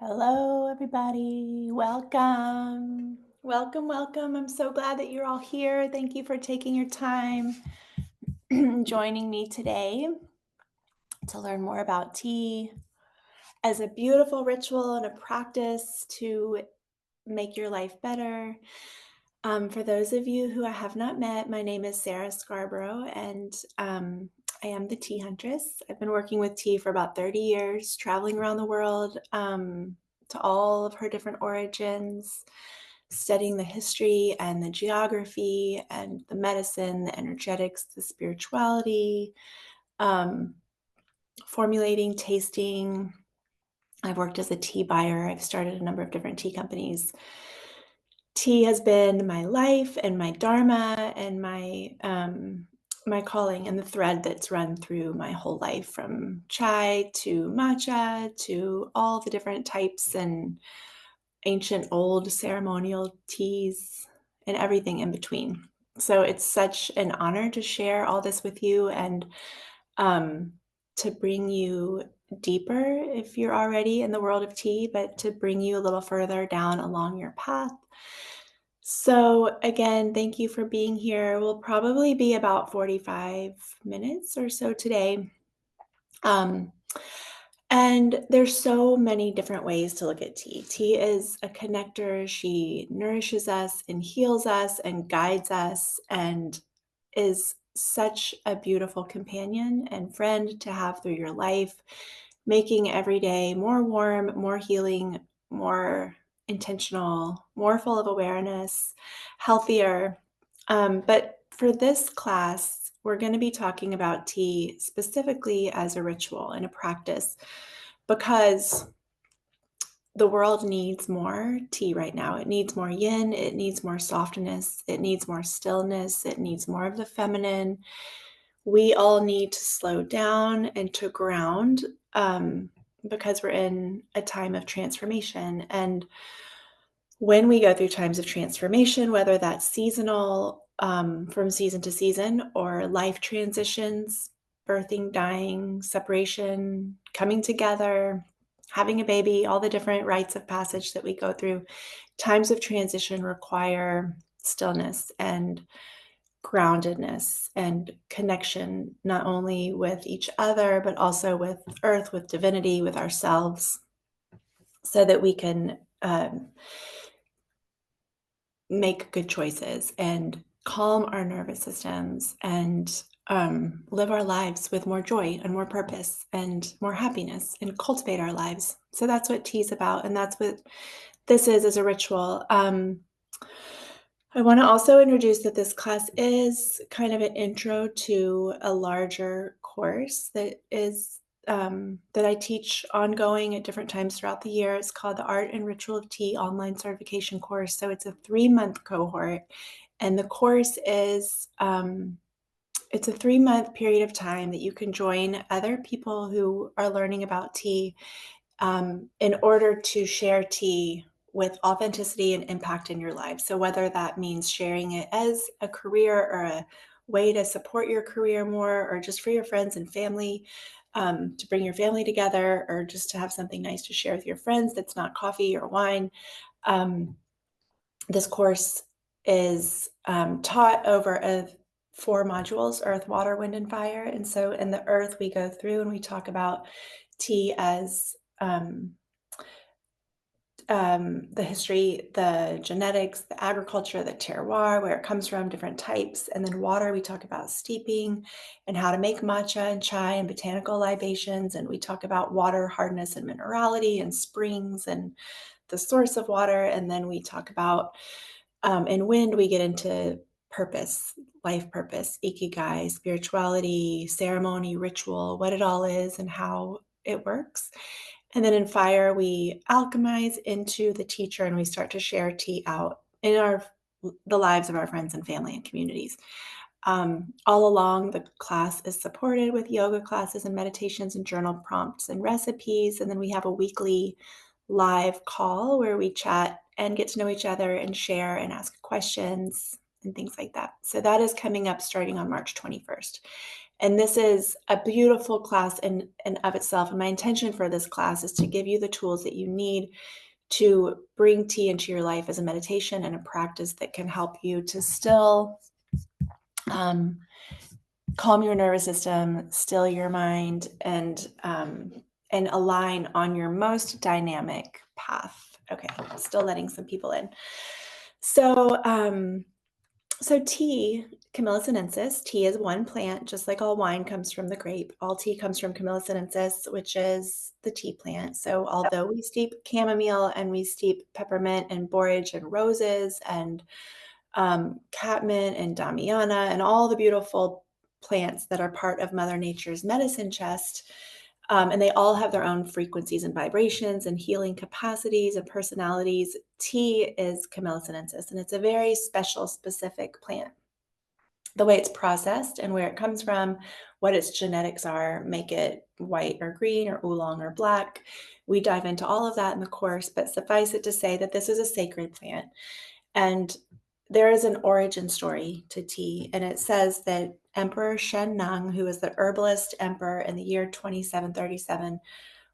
Hello, everybody. Welcome. Welcome, welcome. I'm so glad that you're all here. Thank you for taking your time joining me today to learn more about tea as a beautiful ritual and a practice to make your life better. For those of you who I have not met, my name is Sarah Scarborough, and I am the tea huntress. I've been working with tea for about 30 years, traveling around the world to all of her different origins, studying the history and the geography and the medicine, the energetics, the spirituality, um, formulating, tasting. I've worked as a tea buyer. I've started a number of different tea companies. Tea has been my life and my dharma and my calling and the thread that's run through my whole life, from chai to matcha to all the different types and ancient old ceremonial teas and everything in between. So it's such an honor to share all this with you and um, to bring you deeper if you're already in the world of tea, but to bring you a little further down along your path. So, again, thank you for being here. We'll probably be about 45 minutes or so today. Um, and there's so many different ways to look at tea. Tea is a connector. She nourishes us and heals us and guides us and is such a beautiful companion and friend to have through your life, making every day more warm, more healing, more intentional, more full of awareness, healthier. But for this class, we're going to be talking about tea specifically as a ritual and a practice because the world needs more tea right now. It needs more yin, it needs more softness, it needs more stillness, it needs more of the feminine. We all need to slow down and to ground because we're in a time of transformation. And when we go through times of transformation, whether that's seasonal, from season to season, or life transitions, birthing, dying, separation, coming together, having a baby, all the different rites of passage that we go through, times of transition require stillness and groundedness and connection, not only with each other, but also with earth, with divinity, with ourselves, so that we can make good choices and calm our nervous systems and live our lives with more joy and more purpose and more happiness and cultivate our lives. So that's what tea is about. And that's what this is as a ritual. I want to also introduce that this class is kind of an intro to a larger course that I teach ongoing at different times throughout the year. It's called the Art and Ritual of Tea Online Certification Course. So it's a 3-month cohort, and the course is it's a 3-month period of time that you can join other people who are learning about tea in order to share tea with authenticity and impact in your life. So whether that means sharing it as a career or a way to support your career more, or just for your friends and family, to bring your family together, or just to have something nice to share with your friends that's not coffee or wine. This course is taught over 4 modules: earth, water, wind, and fire. And so in the earth, we go through and we talk about tea as the history, the genetics, the agriculture, the terroir, where it comes from, different types. And then water, we talk about steeping and how to make matcha and chai and botanical libations. And we talk about water hardness and minerality and springs and the source of water. And then we talk about, in wind, we get into purpose, life purpose, ikigai, spirituality, ceremony, ritual, what it all is and how it works. And then in fire, we alchemize into the teacher and we start to share tea out in the lives of our friends and family and communities. All along, the class is supported with yoga classes and meditations and journal prompts and recipes. And then we have a weekly live call where we chat and get to know each other and share and ask questions and things like that. So that is coming up starting on March 21st. And this is a beautiful class in and of itself. And my intention for this class is to give you the tools that you need to bring tea into your life as a meditation and a practice that can help you to still calm your nervous system, still your mind, and align on your most dynamic path. Okay, still letting some people in. So tea, Camellia sinensis, tea is one plant, just like all wine comes from the grape. All tea comes from Camellia sinensis, which is the tea plant. So although we steep chamomile and we steep peppermint and borage and roses and catmint and damiana and all the beautiful plants that are part of Mother Nature's medicine chest, and they all have their own frequencies and vibrations and healing capacities and personalities. Tea is Camellia sinensis, and it's a very special, specific plant. The way it's processed and where it comes from, what its genetics are, make it white or green or oolong or black. We dive into all of that in the course, but suffice it to say that this is a sacred plant. And there is an origin story to tea, and it says that Emperor Shen Nung, who was the herbalist emperor in the year 2737,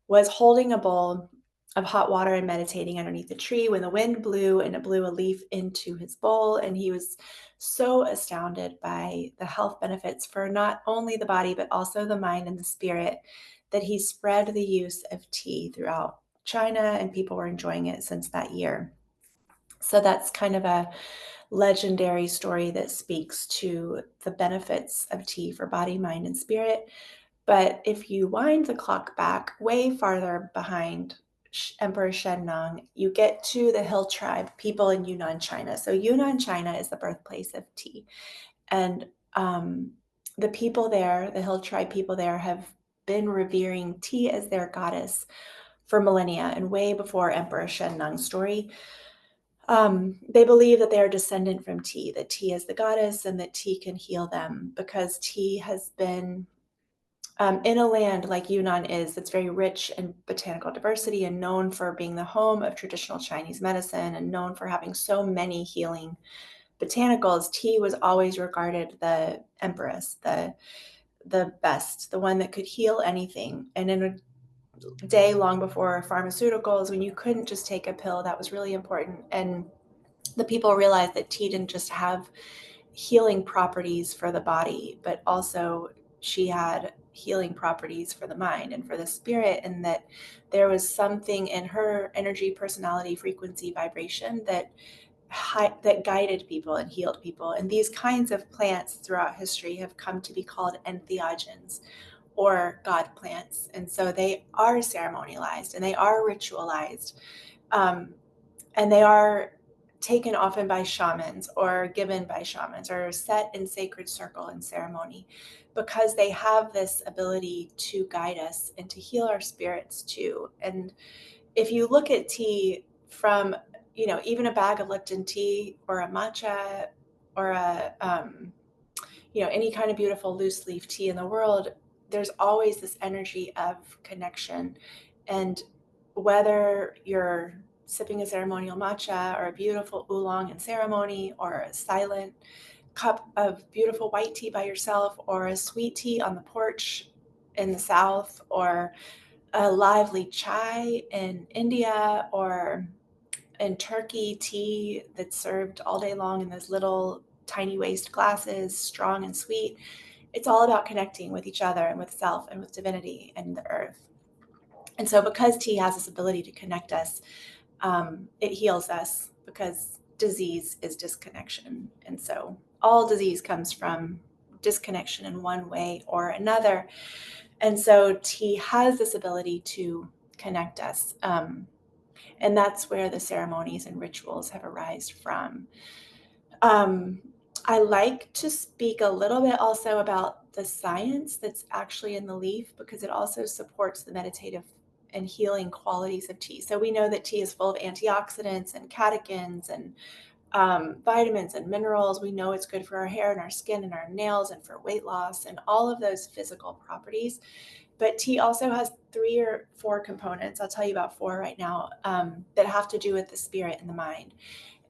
was holding a bowl of hot water and meditating underneath the tree when the wind blew and it blew a leaf into his bowl. And he was so astounded by the health benefits for not only the body, but also the mind and the spirit, that he spread the use of tea throughout China, and people were enjoying it since that year. So that's kind of a legendary story that speaks to the benefits of tea for body, mind, and spirit. But if you wind the clock back way farther behind Emperor Shen Nung, you get to the hill tribe people in Yunnan, China. So Yunnan, China is the birthplace of tea. And the people there, the hill tribe people there, have been revering tea as their goddess for millennia, and way before Emperor Shen Nung's story. They believe that they are descendant from tea, that tea is the goddess and that tea can heal them, because tea has been in a land like Yunnan is, that's very rich in botanical diversity and known for being the home of traditional Chinese medicine and known for having so many healing botanicals. Tea was always regarded the empress, the best, the one that could heal anything. And in a day long before pharmaceuticals, when you couldn't just take a pill, that was really important. And the people realized that tea didn't just have healing properties for the body, but also she had healing properties for the mind and for the spirit, and that there was something in her energy, personality, frequency, vibration that guided people and healed people. And these kinds of plants throughout history have come to be called entheogens, or God plants. And so they are ceremonialized and they are ritualized. And they are taken often by shamans or given by shamans or set in sacred circle and ceremony, because they have this ability to guide us and to heal our spirits too. And if you look at tea from, even a bag of Lipton tea or a matcha or any kind of beautiful loose leaf tea in the world, there's always this energy of connection. And whether you're sipping a ceremonial matcha or a beautiful oolong in ceremony, or a silent cup of beautiful white tea by yourself, or a sweet tea on the porch in the South, or a lively chai in India, or in Turkey, tea that's served all day long in those little tiny waist glasses, strong and sweet. It's all about connecting with each other and with self and with divinity and the earth. And so because tea has this ability to connect us, it heals us, because disease is disconnection. And so all disease comes from disconnection in one way or another. And so tea has this ability to connect us. And that's where the ceremonies and rituals have arisen from. I like to speak a little bit also about the science that's actually in the leaf, because it also supports the meditative and healing qualities of tea. So we know that tea is full of antioxidants and catechins and vitamins and minerals. We know it's good for our hair and our skin and our nails and for weight loss and all of those physical properties. But tea also has 3 or 4 components. I'll tell you about 4 right now, that have to do with the spirit and the mind,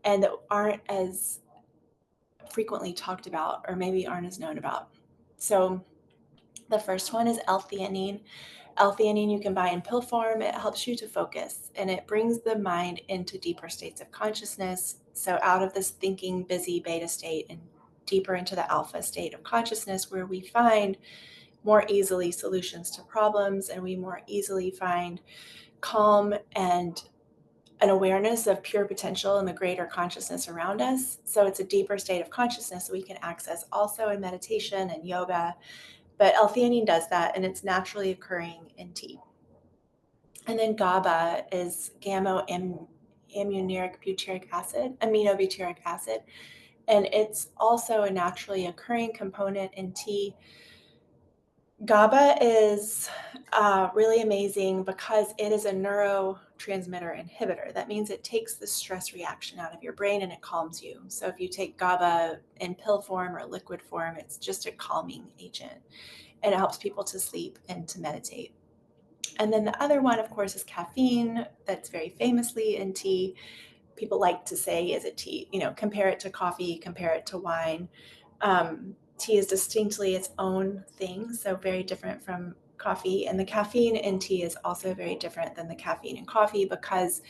and that aren't as frequently talked about, or maybe aren't as known about. So The first one is L-theanine. L-theanine you can buy in pill form. It helps you to focus and it brings the mind into deeper states of consciousness. So out of this thinking, busy beta state and deeper into the alpha state of consciousness where we find more easily solutions to problems and we more easily find calm and an awareness of pure potential and the greater consciousness around us. So it's a deeper state of consciousness we can access also in meditation and yoga. But L-theanine does that, and it's naturally occurring in tea. And then GABA is aminobutyric acid, and it's also a naturally occurring component in tea. GABA is really amazing because it is a neurotransmitter inhibitor. That means it takes the stress reaction out of your brain and it calms you. So if you take GABA in pill form or liquid form, it's just a calming agent and it helps people to sleep and to meditate. And then the other one, of course, is caffeine. That's very famously in tea. People like to say, is it tea? Compare it to coffee, compare it to wine. Tea is distinctly its own thing, so very different from coffee. And the caffeine in tea is also very different than the caffeine in coffee because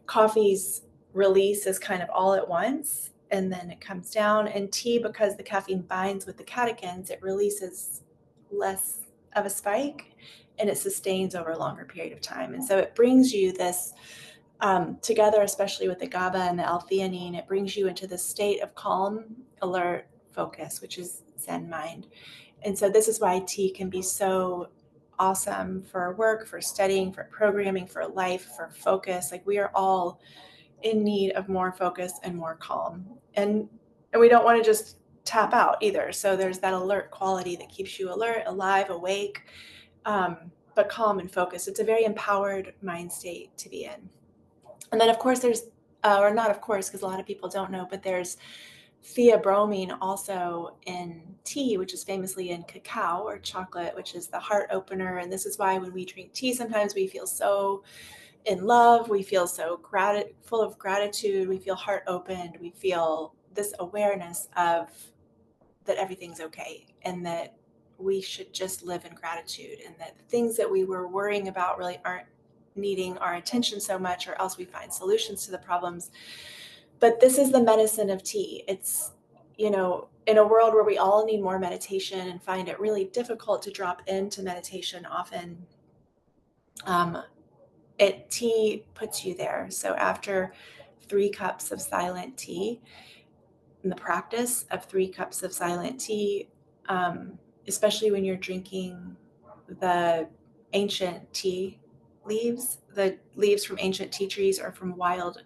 coffee's release is kind of all at once and then it comes down. And tea, because the caffeine binds with the catechins, it releases less of a spike and it sustains over a longer period of time. And so it brings you this together, especially with the GABA and the L-theanine, it brings you into this state of calm, alert, focus, which is Zen mind. And so this is why tea can be so awesome for work, for studying, for programming, for life, for focus. Like we are all in need of more focus and more calm. And we don't want to just tap out either. So there's that alert quality that keeps you alert, alive, awake, but calm and focused. It's a very empowered mind state to be in. And then, of course, there's, or not of course, because a lot of people don't know, but there's theobromine also in tea, which is famously in cacao or chocolate, which is the heart opener. And this is why when we drink tea, sometimes we feel so in love, we feel so full of gratitude, we feel heart opened, we feel this awareness of that everything's okay and that we should just live in gratitude and that the things that we were worrying about really aren't needing our attention so much, or else we find solutions to the problems. But this is the medicine of tea. It's, in a world where we all need more meditation and find it really difficult to drop into meditation often, tea puts you there. So after 3 cups of silent tea, in the practice of 3 cups of silent tea, especially when you're drinking the ancient tea leaves, the leaves from ancient tea trees or from wild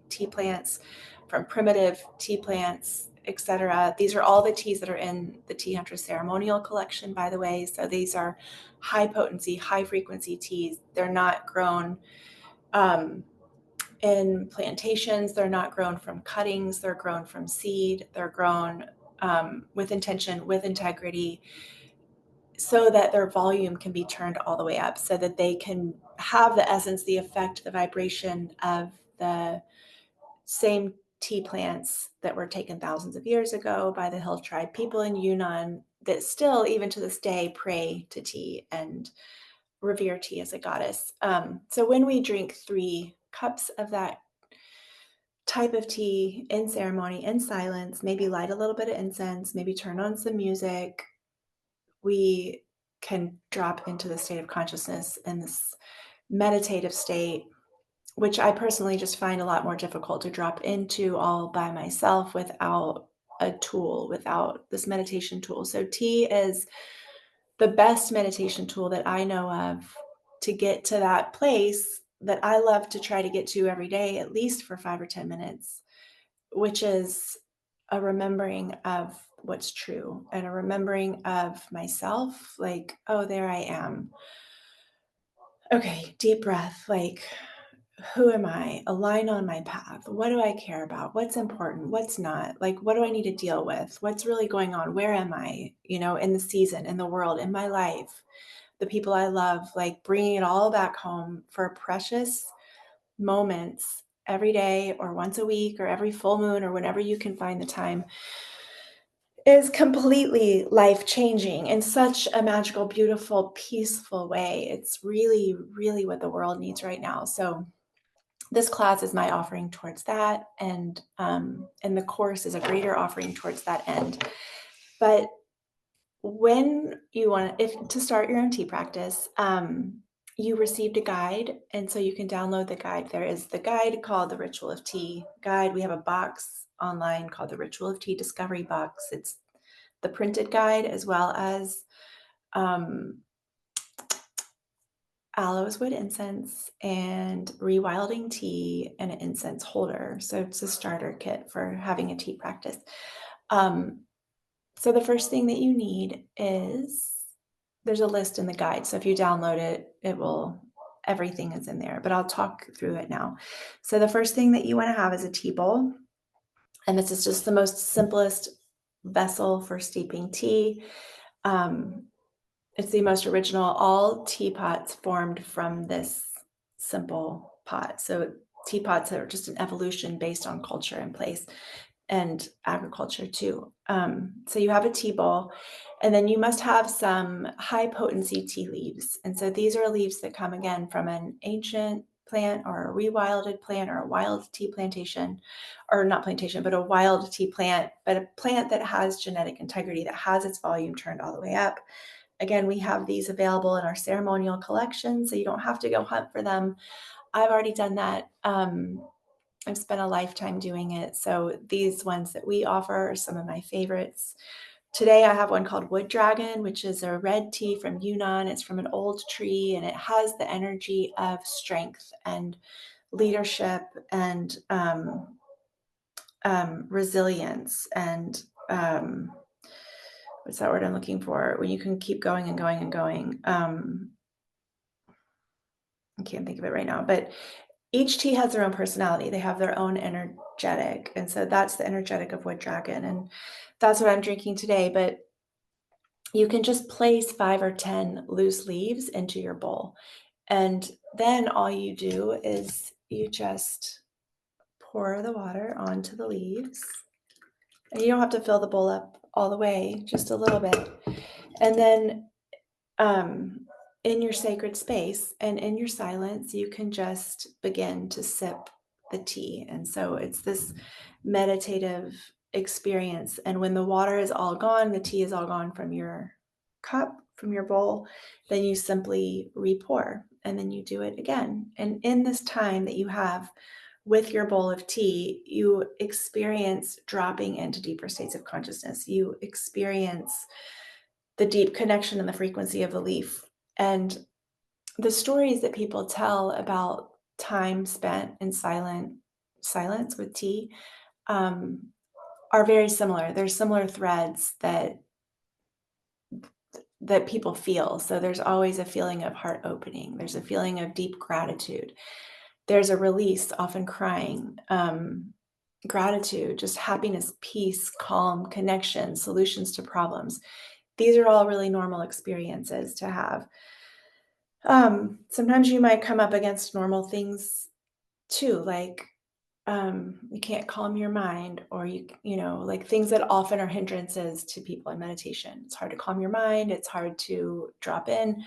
tea plants, from primitive tea plants, etc. These are all the teas that are in the Tea Huntress ceremonial collection, by the way. So these are high potency, high frequency teas. They're not grown in plantations. They're not grown from cuttings. They're grown from seed. They're grown with intention, with integrity, so that their volume can be turned all the way up, so that they can have the essence, the effect, the vibration of the same tea plants that were taken thousands of years ago by the Hill tribe people in Yunnan that still, even to this day, pray to tea and revere tea as a goddess. So when we drink 3 cups of that type of tea in ceremony, in silence, maybe light a little bit of incense, maybe turn on some music, we can drop into the state of consciousness in this meditative state, which I personally just find a lot more difficult to drop into all by myself without a tool, without this meditation tool. So tea is the best meditation tool that I know of to get to that place that I love to try to get to every day, at least for 5 or 10 minutes, which is a remembering of what's true and a remembering of myself. Like, oh, there I am. Okay, deep breath. Like, who am I? Align on my path. What do I care about? What's important? What's not? Like, what do I need to deal with? What's really going on? Where am I, in the season, in the world, in my life, the people I love, like bringing it all back home for precious moments every day or once a week or every full moon or whenever you can find the time. is completely life-changing in such a magical, beautiful, peaceful way. It's really, really what the world needs right now. So this class is my offering towards that, and the course is a greater offering towards that end. But when you want, if to start your own tea practice, you received a guide, and so you can download the guide. There is the guide called the Ritual of Tea guide. We have a box online called the Ritual of Tea Discovery Box. It's the printed guide as well as um, aloes wood incense and rewilding tea and an incense holder. So it's a starter kit for having a tea practice. So the first thing that you need is, there's a list in the guide. So if you download it, everything is in there, but I'll talk through it now. So the first thing that you want to have is a tea bowl. And this is just the most simplest vessel for steeping tea. It's the most original. All teapots formed from this simple pot. So teapots are just an evolution based on culture and place and agriculture too. So you have a tea bowl, and then you must have some high potency tea leaves. And so these are leaves that come again from an ancient plant or a rewilded plant or a wild tea plantation, or not plantation, but a wild tea plant, but a plant that has genetic integrity, that has its volume turned all the way up. Again, we have these available in our ceremonial collection, so you don't have to go hunt for them. I've already done that. I've spent a lifetime doing it. So these ones that we offer are some of my favorites. Today I have one called Wood Dragon, which is a red tea from Yunnan. It's from an old tree, and it has the energy of strength and leadership and resilience and what's that word I'm looking for? When you can keep going and going and going. I can't think of it right now, but each tea has their own personality. They have their own energetic. And so that's the energetic of Wood Dragon. And that's what I'm drinking today. But you can just place 5 or 10 loose leaves into your bowl. And then all you do is you just pour the water onto the leaves. And you don't have to fill the bowl up all the way, just a little bit. And then in your sacred space and in your silence, you can just begin to sip the tea. And so it's this meditative experience. And when the water is all gone, the tea is all gone from your cup, from your bowl, then you simply re-pour, and then you do it again. And in this time that you have with your bowl of tea, you experience dropping into deeper states of consciousness. You experience the deep connection and the frequency of the leaf. And the stories that people tell about time spent in silence with tea are very similar. There's similar threads that people feel. So there's always a feeling of heart opening. There's a feeling of deep gratitude. There's a release, often crying, gratitude, just happiness, peace, calm, connection, solutions to problems. These are all really normal experiences to have. Sometimes you might come up against normal things too, like you can't calm your mind, or like things that often are hindrances to people in meditation. It's hard to calm your mind. It's hard to drop in.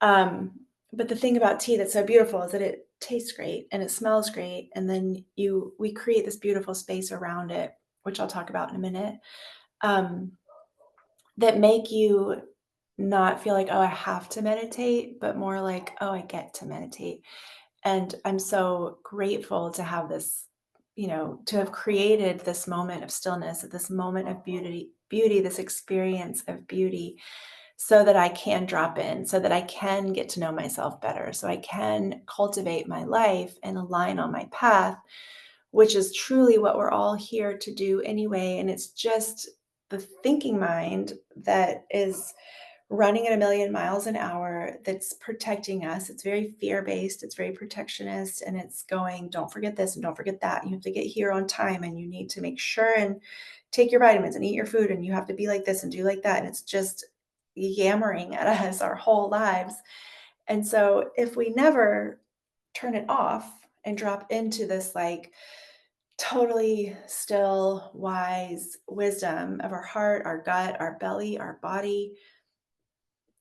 But the thing about tea that's so beautiful is that it tastes great and it smells great. And then we create this beautiful space around it, which I'll talk about in a minute, that make you not feel like, oh, I have to meditate, but more like, oh, I get to meditate. And I'm so grateful to have this, to have created this moment of stillness, this moment of beauty, this experience of beauty, so that I can drop in, so that I can get to know myself better, so I can cultivate my life and align on my path, which is truly what we're all here to do anyway. And it's just the thinking mind that is running at 1,000,000 miles an hour that's protecting us. It's very fear-based, it's very protectionist, and it's going, don't forget this and don't forget that. You have to get here on time, and you need to make sure and take your vitamins and eat your food, and you have to be like this and do like that. And it's just yammering at us our whole lives. And so if we never turn it off and drop into this like totally still, wise wisdom of our heart, our gut, our belly, our body,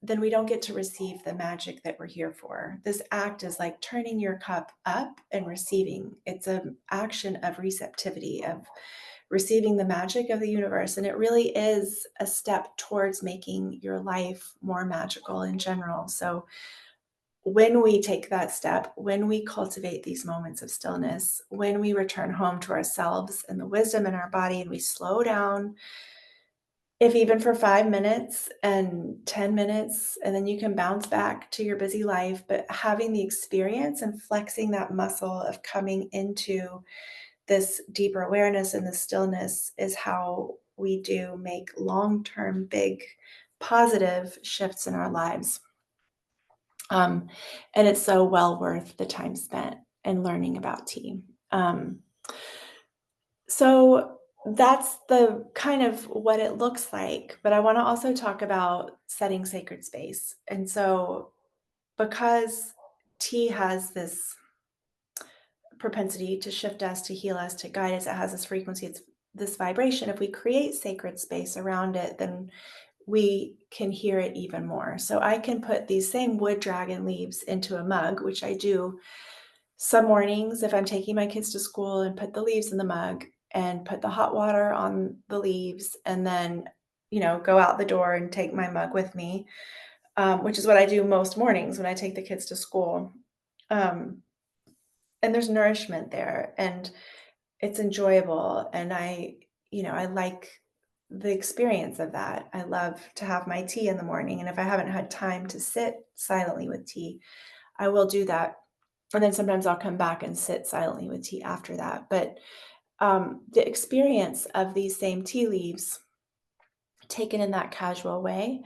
then we don't get to receive the magic that we're here for. This act is like turning your cup up and receiving. It's an action of receptivity, of receiving the magic of the universe. And it really is a step towards making your life more magical in general. So when we take that step, when we cultivate these moments of stillness, when we return home to ourselves and the wisdom in our body, and we slow down, if even for 5 minutes and 10 minutes, and then you can bounce back to your busy life, but having the experience and flexing that muscle of coming into this deeper awareness and the stillness is how we do make long-term, big, positive shifts in our lives. And it's so well worth the time spent in learning about tea. So that's the kind of what it looks like. But I want to also talk about setting sacred space. And so, because tea has this propensity to shift us, to heal us, to guide us, it has this frequency, it's this vibration. If we create sacred space around it, then we can hear it even more. So I can put these same wood dragon leaves into a mug, which I do some mornings if I'm taking my kids to school, and put the leaves in the mug and put the hot water on the leaves, and then, go out the door and take my mug with me, which is what I do most mornings when I take the kids to school. Um, and there's nourishment there, and it's enjoyable. And I like the experience of that. I love to have my tea in the morning. And if I haven't had time to sit silently with tea, I will do that. And then sometimes I'll come back and sit silently with tea after that. But the experience of these same tea leaves taken in that casual way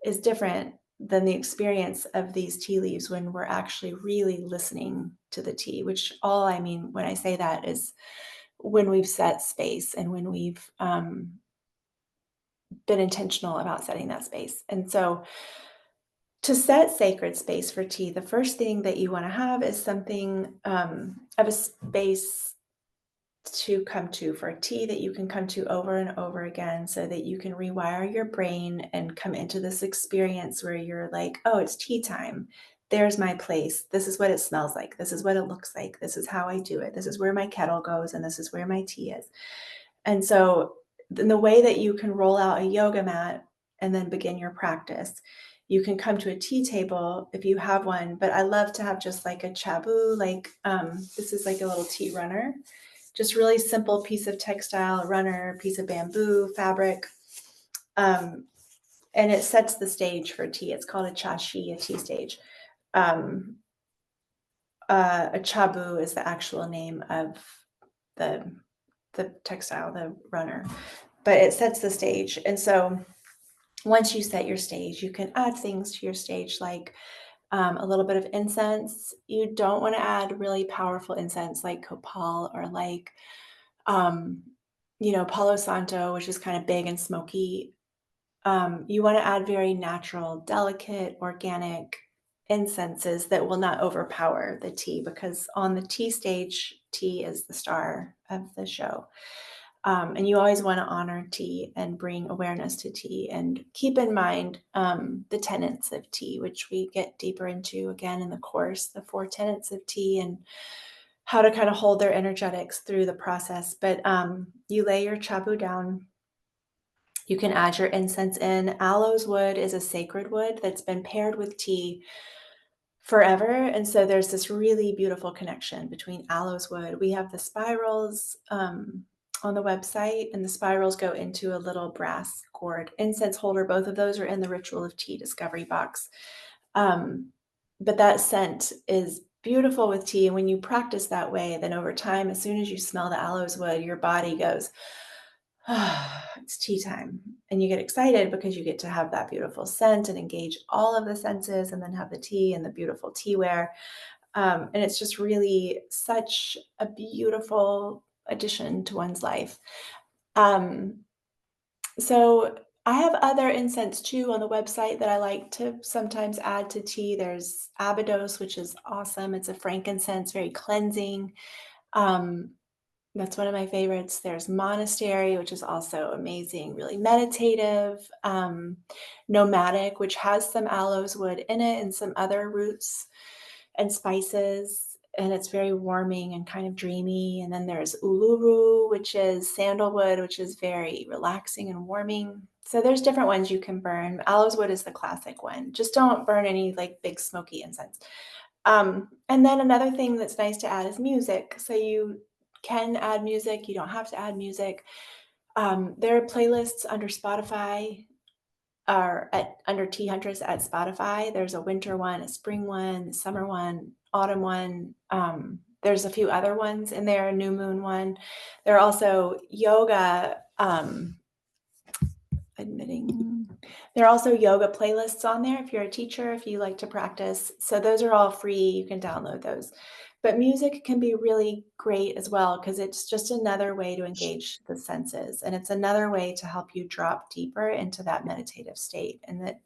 is different than the experience of these tea leaves when we're actually really listening to the tea, which all I mean when I say that is when we've set space and when we've been intentional about setting that space. And so to set sacred space for tea, the first thing that you want to have is something of a space to come to for tea that you can come to over and over again, so that you can rewire your brain and come into this experience where you're like, oh, it's tea time. There's my place. This is what it smells like. This is what it looks like. This is how I do it. This is where my kettle goes, and this is where my tea is. And so, in the way that you can roll out a yoga mat and then begin your practice, you can come to a tea table if you have one. But I love to have just like a chabu, like this is like a little tea runner, just really simple piece of textile, a runner, piece of bamboo, fabric. And it sets the stage for tea. It's called a chashi, a tea stage. Um, a chabu is the actual name of the textile, the runner, but it sets the stage. And so once you set your stage, you can add things to your stage, like a little bit of incense. You don't want to add really powerful incense like copal or like, Palo Santo, which is kind of big and smoky. You want to add very natural, delicate, organic incenses that will not overpower the tea, because on the tea stage, tea is the star of the show. And you always want to honor tea and bring awareness to tea, and keep in mind the tenets of tea, which we get deeper into again in the course, the 4 tenets of tea, and how to kind of hold their energetics through the process. But you lay your chabu down. You can add your incense in. Aloes wood is a sacred wood that's been paired with tea forever. And so there's this really beautiful connection between aloes wood. We have the spirals on the website, and the spirals go into a little brass gourd incense holder. Both of those are in the Ritual of Tea discovery box. But that scent is beautiful with tea. And when you practice that way, then over time, as soon as you smell the aloes wood, your body goes, it's tea time. And you get excited because you get to have that beautiful scent and engage all of the senses, and then have the tea and the beautiful teaware. And it's just really such a beautiful addition to one's life. So I have other incense too on the website that I like to sometimes add to tea. There's Abydos, which is awesome. It's a frankincense, very cleansing. Um, That's one of my favorites. There's monastery, which is also amazing, really meditative. Nomadic, which has some aloes wood in it and some other roots and spices. And it's very warming and kind of dreamy. And then there's uluru, which is sandalwood, which is very relaxing and warming. So there's different ones you can burn. Aloes wood is the classic one. Just don't burn any like big smoky incense. And then another thing that's nice to add is music. So you can add music, you don't have to add music. There are playlists under Spotify or under Tea Huntress at Spotify. There's a winter one, a spring one, a summer one, autumn one. There's a few other ones in there, a new moon one. There are also yoga, there are also yoga playlists on there if you're a teacher, if you like to practice. So those are all free. You can download those. But music can be really great as well because it's just another way to engage the senses. And it's another way to help you drop deeper into that meditative state. And that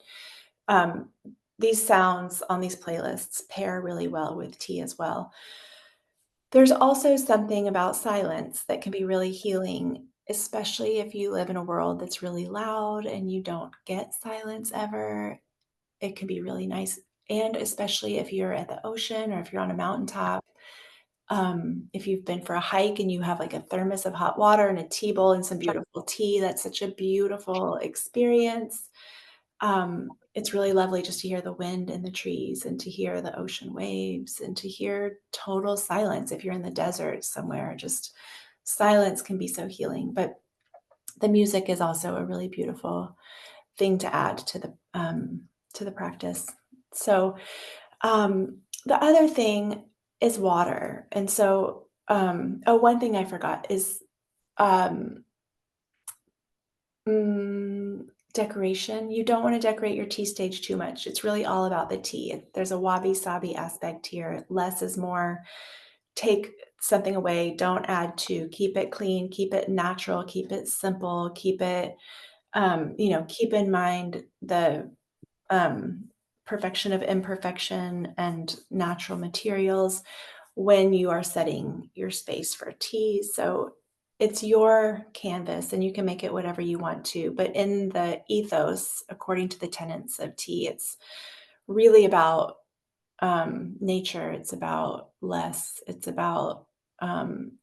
um, these sounds on these playlists pair really well with tea as well. There's also something about silence that can be really healing, especially if you live in a world that's really loud and you don't get silence ever. It can be really nice, and especially if you're at the ocean or if you're on a mountaintop. If you've been for a hike and you have like a thermos of hot water and a tea bowl and some beautiful tea, that's such a beautiful experience. It's really lovely just to hear the wind in the trees and to hear the ocean waves and to hear total silence. If you're in the desert somewhere, just silence can be so healing. But the music is also a really beautiful thing to add to the practice. So the other thing is water. And so, one thing I forgot is um, decoration. You don't want to decorate your tea stage too much. It's really all about the tea. There's a wabi-sabi aspect here. Less is more. Take something away, don't add to. Keep it clean, keep it natural, keep it simple, keep it, keep in mind the um, perfection of imperfection and natural materials when you are setting your space for tea. So it's your canvas and you can make it whatever you want to. But in the ethos, according to the tenets of tea, it's really about nature. It's about less. It's about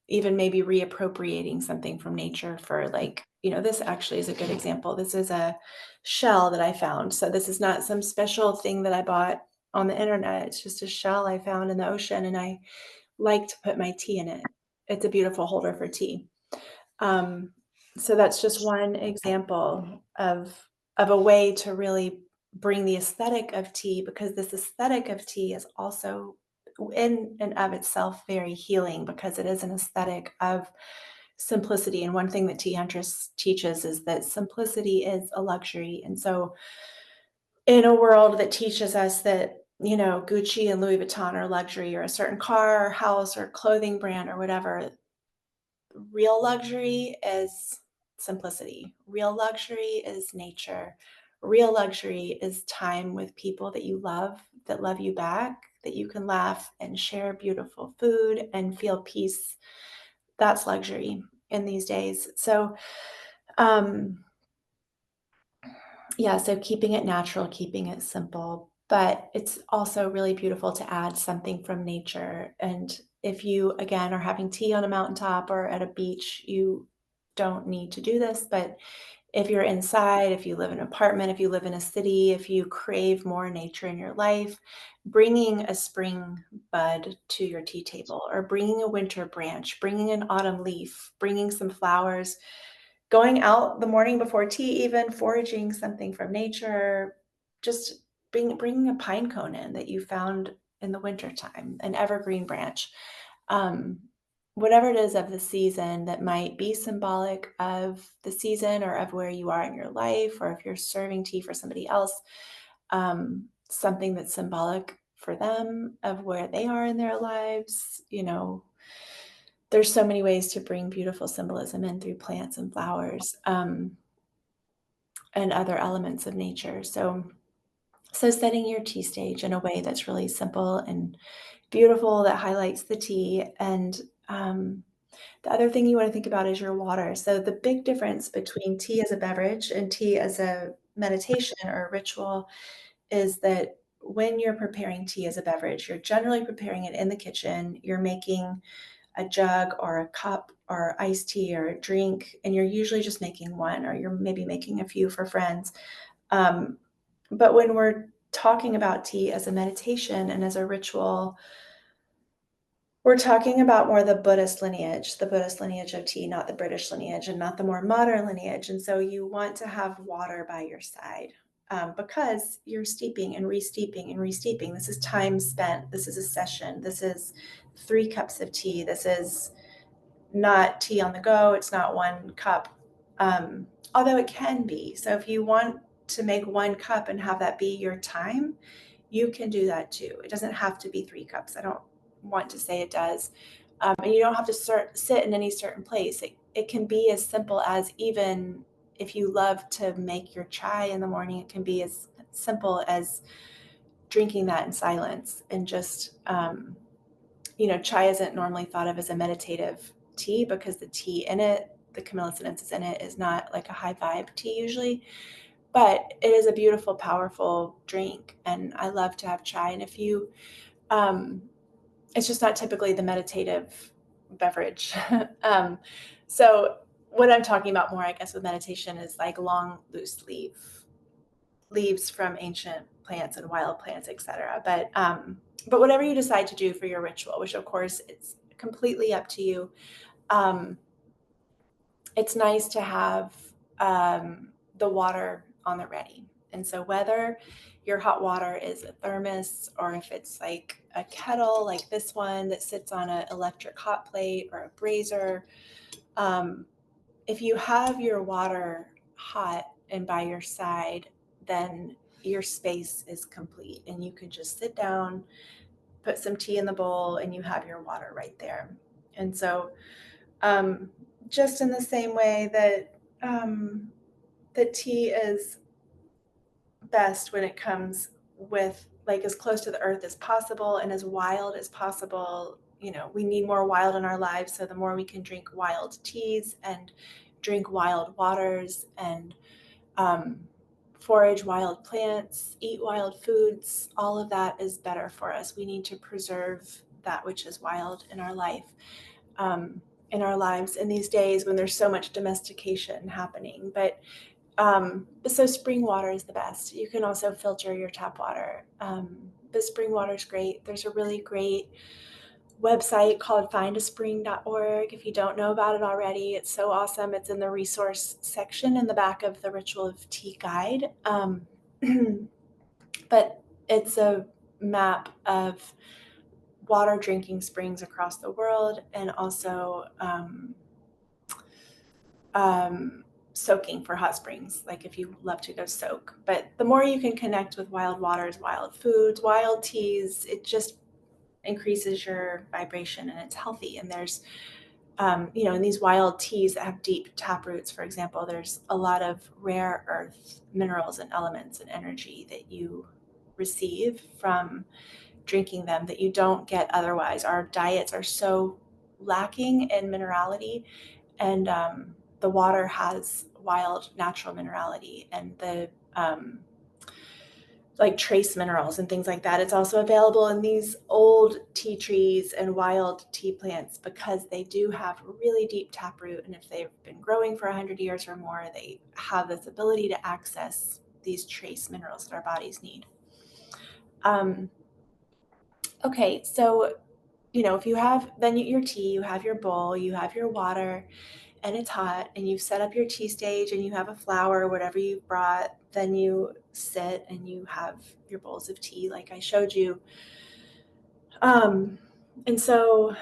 even maybe reappropriating something from nature for like, this actually is a good example. This is a shell that I found. So this is not some special thing that I bought on the internet. It's just a shell I found in the ocean and I like to put my tea in it. It's a beautiful holder for tea. Um, so that's just one example of a way to really bring the aesthetic of tea, because this aesthetic of tea is also in and of itself very healing because it is an aesthetic of simplicity. And one thing that Tea Huntress teaches is that simplicity is a luxury. And so in a world that teaches us that, Gucci and Louis Vuitton are luxury, or a certain car or house or clothing brand or whatever, real luxury is simplicity. Real luxury is nature. Real luxury is time with people that you love, that love you back, that you can laugh and share beautiful food and feel peace. That's luxury in these days. So, yeah, so keeping it natural, keeping it simple, but it's also really beautiful to add something from nature. And if you, again, are having tea on a mountaintop or at a beach, you don't need to do this. But if you're inside, if you live in an apartment, if you live in a city, if you crave more nature in your life, bringing a spring bud to your tea table, or bringing a winter branch, bringing an autumn leaf, bringing some flowers, going out the morning before tea, even foraging something from nature, just bringing a pine cone in that you found in the wintertime, an evergreen branch, um, whatever it is of the season that might be symbolic of the season or of where you are in your life, or if you're serving tea for somebody else, something that's symbolic for them of where they are in their lives. There's so many ways to bring beautiful symbolism in through plants and flowers, and other elements of nature. So setting your tea stage in a way that's really simple and beautiful, that highlights the tea, and The other thing you want to think about is your water. So the big difference between tea as a beverage and tea as a meditation or a ritual is that when you're preparing tea as a beverage, you're generally preparing it in the kitchen. You're making a jug or a cup or iced tea or a drink, and you're usually just making one, or you're maybe making a few for friends. But when we're talking about tea as a meditation and as a ritual, we're talking about more the Buddhist lineage of tea, not the British lineage and not the more modern lineage. And so you want to have water by your side because you're steeping and resteeping and resteeping. This is time spent. This is a session. This is 3 cups of tea. This is not tea on the go. It's not 1 cup, although it can be. So if you want to make 1 cup and have that be your time, you can do that too. It doesn't have to be 3 cups. I don't want to say it does. And you don't have to sit in any certain place. It can be as simple as, even if you love to make your chai in the morning, it can be as simple as drinking that in silence. And just, chai isn't normally thought of as a meditative tea because the tea in it, the camellia sinensis in it, is not like a high vibe tea usually. But it is a beautiful, powerful drink. And I love to have chai. And if you, it's just not typically the meditative beverage. So what I'm talking about more, I guess, with meditation is like long, loose leaves from ancient plants and wild plants, etc. But whatever you decide to do for your ritual, which of course it's completely up to you, it's nice to have the water on the ready. And so whether your hot water is a thermos or if it's like a kettle like this one that sits on an electric hot plate or a brazier, if you have your water hot and by your side, then your space is complete and you can just sit down, put some tea in the bowl, and you have your water right there. And so just in the same way that that tea is best when it comes with like as close to the earth as possible and as wild as possible. We need more wild in our lives. So the more we can drink wild teas and drink wild waters and forage wild plants, eat wild foods, all of that is better for us. We need to preserve that which is wild in our life, in our lives in these days when there's so much domestication happening. But so spring water is the best. You can also filter your tap water. But spring water is great. There's a really great website called findaspring.org. If you don't know about it already, it's so awesome. It's in the resource section in the back of the Ritual of Tea guide. But it's a map of water drinking springs across the world, and also soaking for hot springs, like if you love to go soak. But the more you can connect with wild waters, wild foods, wild teas, it just increases your vibration and it's healthy. And there's, in these wild teas that have deep tap roots, for example, there's a lot of rare earth minerals and elements and energy that you receive from drinking them that you don't get otherwise. Our diets are so lacking in minerality, and the water has wild natural minerality and the like trace minerals and things like that. It's also available in these old tea trees and wild tea plants because they do have really deep taproot. And if they've been growing for 100 years or more, they have this ability to access these trace minerals that our bodies need. Okay, so, if you have then your tea, you have your bowl, you have your water, and it's hot, and you've set up your tea stage, and you have a flower, whatever you brought, then you sit and you have your bowls of tea like I showed you. And so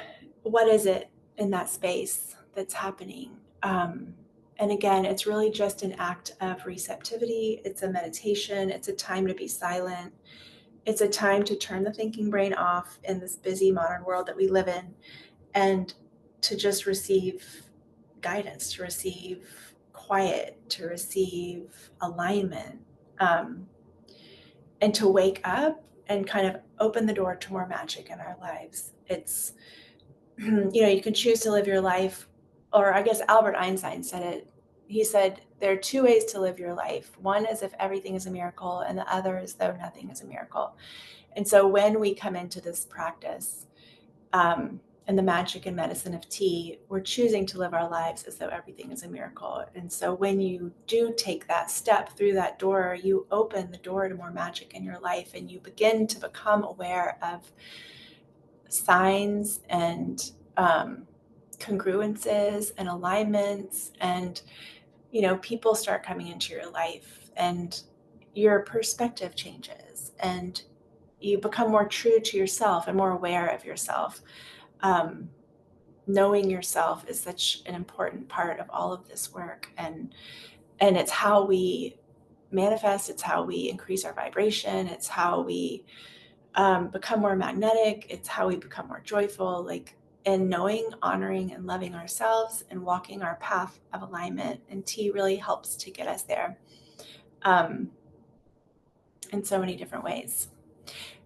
what is it in that space that's happening? And again, it's really just an act of receptivity. It's a meditation. It's a time to be silent. It's a time to turn the thinking brain off in this busy modern world that we live in, and to just receive guidance, to receive quiet, to receive alignment, and to wake up and kind of open the door to more magic in our lives. It's you can choose to live your life, or I guess Albert Einstein said it. He said, there are two ways to live your life. One is if everything is a miracle, and the other is though nothing is a miracle. And so when we come into this practice, and the magic and medicine of tea, we're choosing to live our lives as though everything is a miracle. And so when you do take that step through that door, you open the door to more magic in your life, and you begin to become aware of signs and congruences and alignments, and people start coming into your life, and your perspective changes, and you become more true to yourself and more aware of yourself. Knowing yourself is such an important part of all of this work, and it's how we manifest, it's how we increase our vibration, it's how we become more magnetic, it's how we become more joyful, like, and knowing, honoring, and loving ourselves and walking our path of alignment. And tea really helps to get us there, in so many different ways.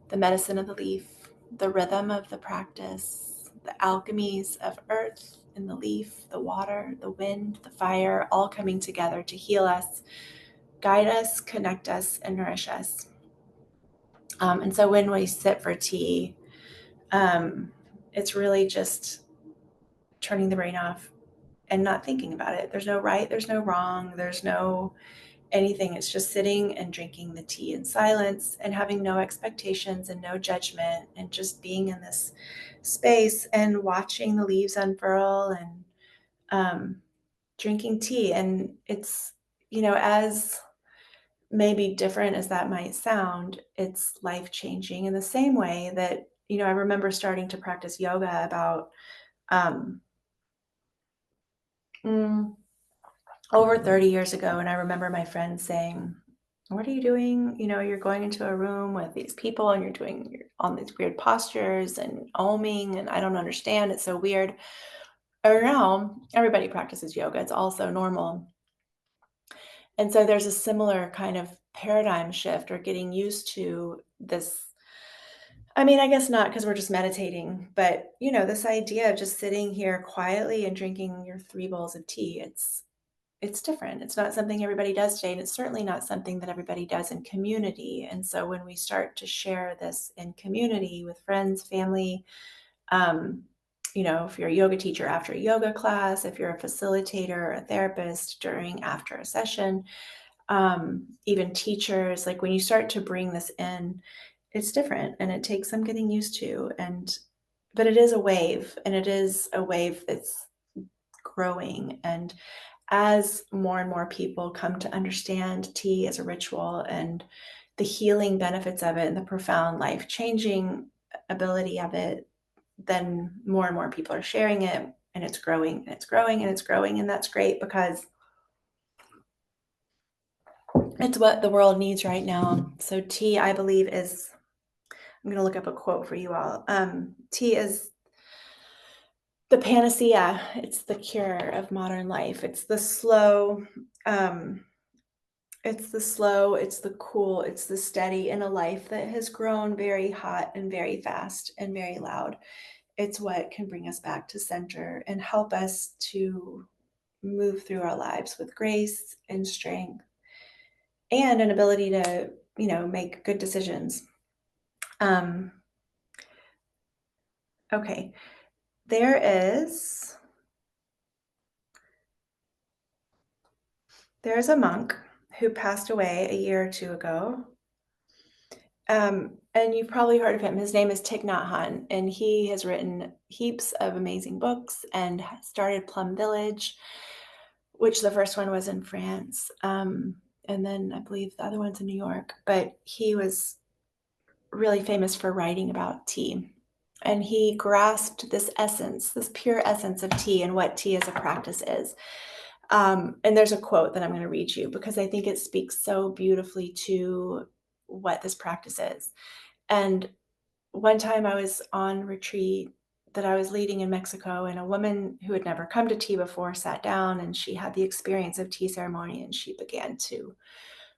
The medicine of the leaf, the rhythm of the practice, the alchemies of earth and the leaf, the water, the wind, the fire, all coming together to heal us, guide us, connect us, and nourish us. And so when we sit for tea, it's really just turning the brain off and not thinking about it. There's no right, there's no wrong, there's no anything. It's just sitting and drinking the tea in silence and having no expectations and no judgment, and just being in this space and watching the leaves unfurl, and drinking tea. And it's, as maybe different as that might sound, it's life-changing in the same way that, I remember starting to practice yoga about um, over 30 years ago. And I remember my friends saying, what are you doing? You're going into a room with these people and you're on these weird postures and oming, and I don't understand. It's so weird. Or now everybody practices yoga. It's also normal. And so there's a similar kind of paradigm shift, or getting used to this. I mean, I guess not, because we're just meditating, but this idea of just sitting here quietly and drinking your 3 bowls of tea, it's different. It's not something everybody does today, and it's certainly not something that everybody does in community. And so when we start to share this in community with friends, family, if you're a yoga teacher after a yoga class, if you're a facilitator or a therapist after a session, even teachers, like, when you start to bring this in, it's different, and it takes some getting used to. But it is a wave, and it is a wave that's growing. And as more and more people come to understand tea as a ritual and the healing benefits of it and the profound life-changing ability of it, then more and more people are sharing it, and it's growing and it's growing and it's growing. And that's great, because it's what the world needs right now. So tea, I believe, I'm going to look up a quote for you all. Tea is the panacea. It's the cure of modern life. It's the slow, it's the cool, it's the steady in a life that has grown very hot and very fast and very loud. It's what can bring us back to center and help us to move through our lives with grace and strength and an ability to, make good decisions. Okay. There's a monk who passed away a year or two ago. And you've probably heard of him. His name is Thich Nhat Hanh, and he has written heaps of amazing books and started Plum Village, which the first one was in France. And then I believe the other one's in New York. But he was really famous for writing about tea. And he grasped this essence, this pure essence of tea, and what tea as a practice is. And there's a quote that I'm going to read you, because I think it speaks so beautifully to what this practice is. And one time I was on retreat that I was leading in Mexico, and a woman who had never come to tea before sat down, and she had the experience of tea ceremony, and she began to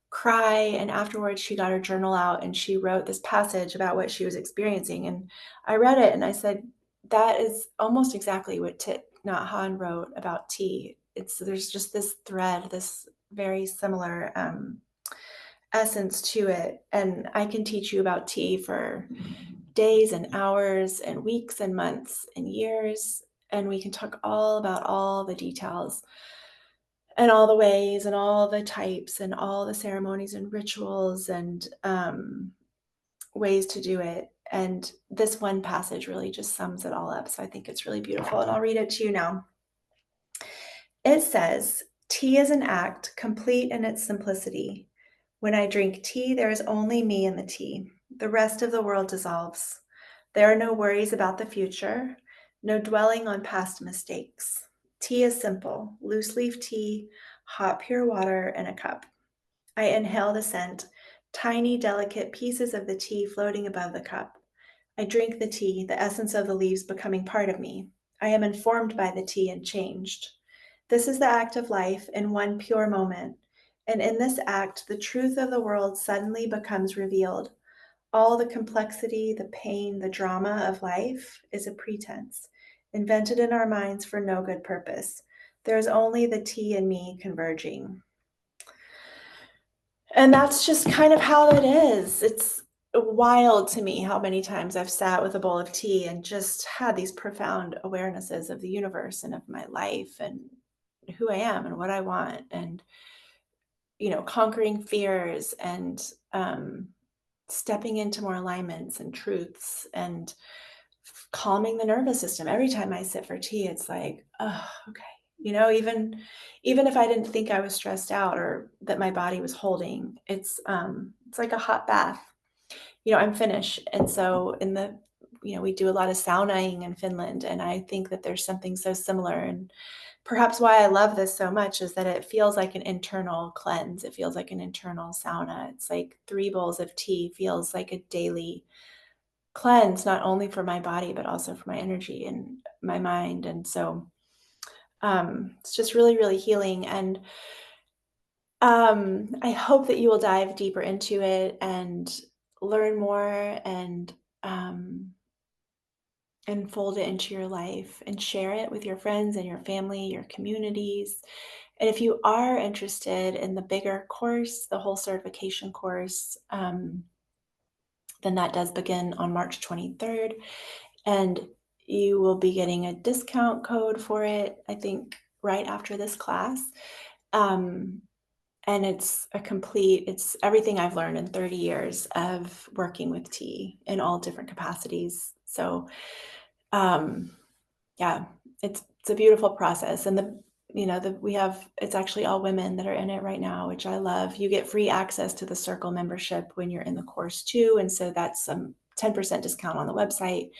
cry. And afterwards she got her journal out and she wrote this passage about what she was experiencing. And I read it and I said, that is almost exactly what Thich Nhat Hanh wrote about tea. There's just this thread, this very similar essence to it. And I can teach you about tea for days and hours and weeks and months and years. And we can talk all about all the details and all the ways and all the types and all the ceremonies and rituals and ways to do it. And this one passage really just sums it all up. So I think it's really beautiful. And I'll read it to you now. It says, tea is an act complete in its simplicity. When I drink tea, there is only me in the tea. The rest of the world dissolves. There are no worries about the future, no dwelling on past mistakes. Tea is simple, loose leaf tea, hot pure water in a cup. I inhale the scent, tiny delicate pieces of the tea floating above the cup. I drink the tea, the essence of the leaves becoming part of me. I am informed by the tea and changed. This is the act of life in one pure moment. And in this act, the truth of the world suddenly becomes revealed. All the complexity, the pain, the drama of life is a pretense, invented in our minds for no good purpose. There is only the tea and me converging. And that's just kind of how it is. It's wild to me how many times I've sat with a bowl of tea and just had these profound awarenesses of the universe and of my life and who I am and what I want, and conquering fears and stepping into more alignments and truths and calming the nervous system. Every time I sit for tea, it's like, oh, okay. Even if I didn't think I was stressed out or that my body was holding, it's like a hot bath. I'm Finnish, and so we do a lot of saunaing in Finland, and I think that there's something so similar. And perhaps why I love this so much is that it feels like an internal cleanse. It feels like an internal sauna. It's like 3 bowls of tea feels like a daily cleanse, not only for my body, but also for my energy and my mind. And so it's just really, really healing. And I hope that you will dive deeper into it and learn more and fold it into your life and share it with your friends and your family, your communities. And if you are interested in the bigger course, the whole certification course, then that does begin on March 23rd. And you will be getting a discount code for it, I think, right after this class. And it's everything I've learned in 30 years of working with tea in all different capacities. So, yeah, it's a beautiful process. And it's actually all women that are in it right now, which I love. You get free access to the Circle membership when you're in the course too. And so that's some 10% discount on the website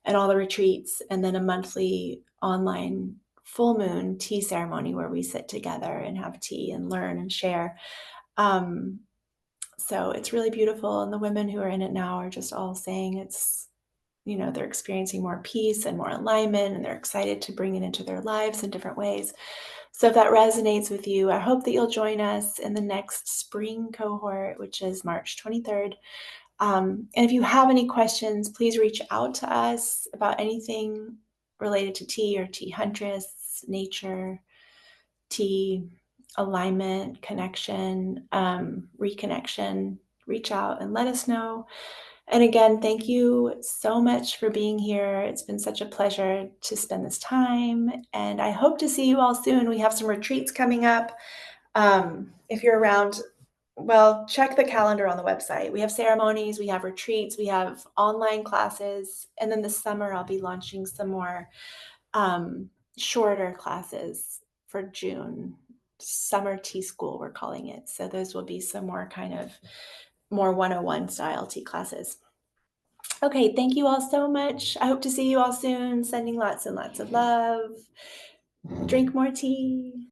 and all the retreats, and then a monthly online full moon tea ceremony where we sit together and have tea and learn and share. So it's really beautiful. And the women who are in it now are just all saying they're experiencing more peace and more alignment, and they're excited to bring it into their lives in different ways. So if that resonates with you, I hope that you'll join us in the next spring cohort, which is March 23rd. And if you have any questions, please reach out to us about anything related to tea or tea huntress, nature, tea, alignment, connection, reconnection. Reach out and let us know. And again, thank you so much for being here. It's been such a pleasure to spend this time, and I hope to see you all soon. We have some retreats coming up. If you're around, well, check the calendar on the website. We have ceremonies, we have retreats, we have online classes, and then this summer I'll be launching some more shorter classes for June. Summer Tea School, we're calling it. So those will be some more kind of more 101 style tea classes. Okay, thank you all so much. I hope to see you all soon. Sending lots and lots of love. Drink more tea.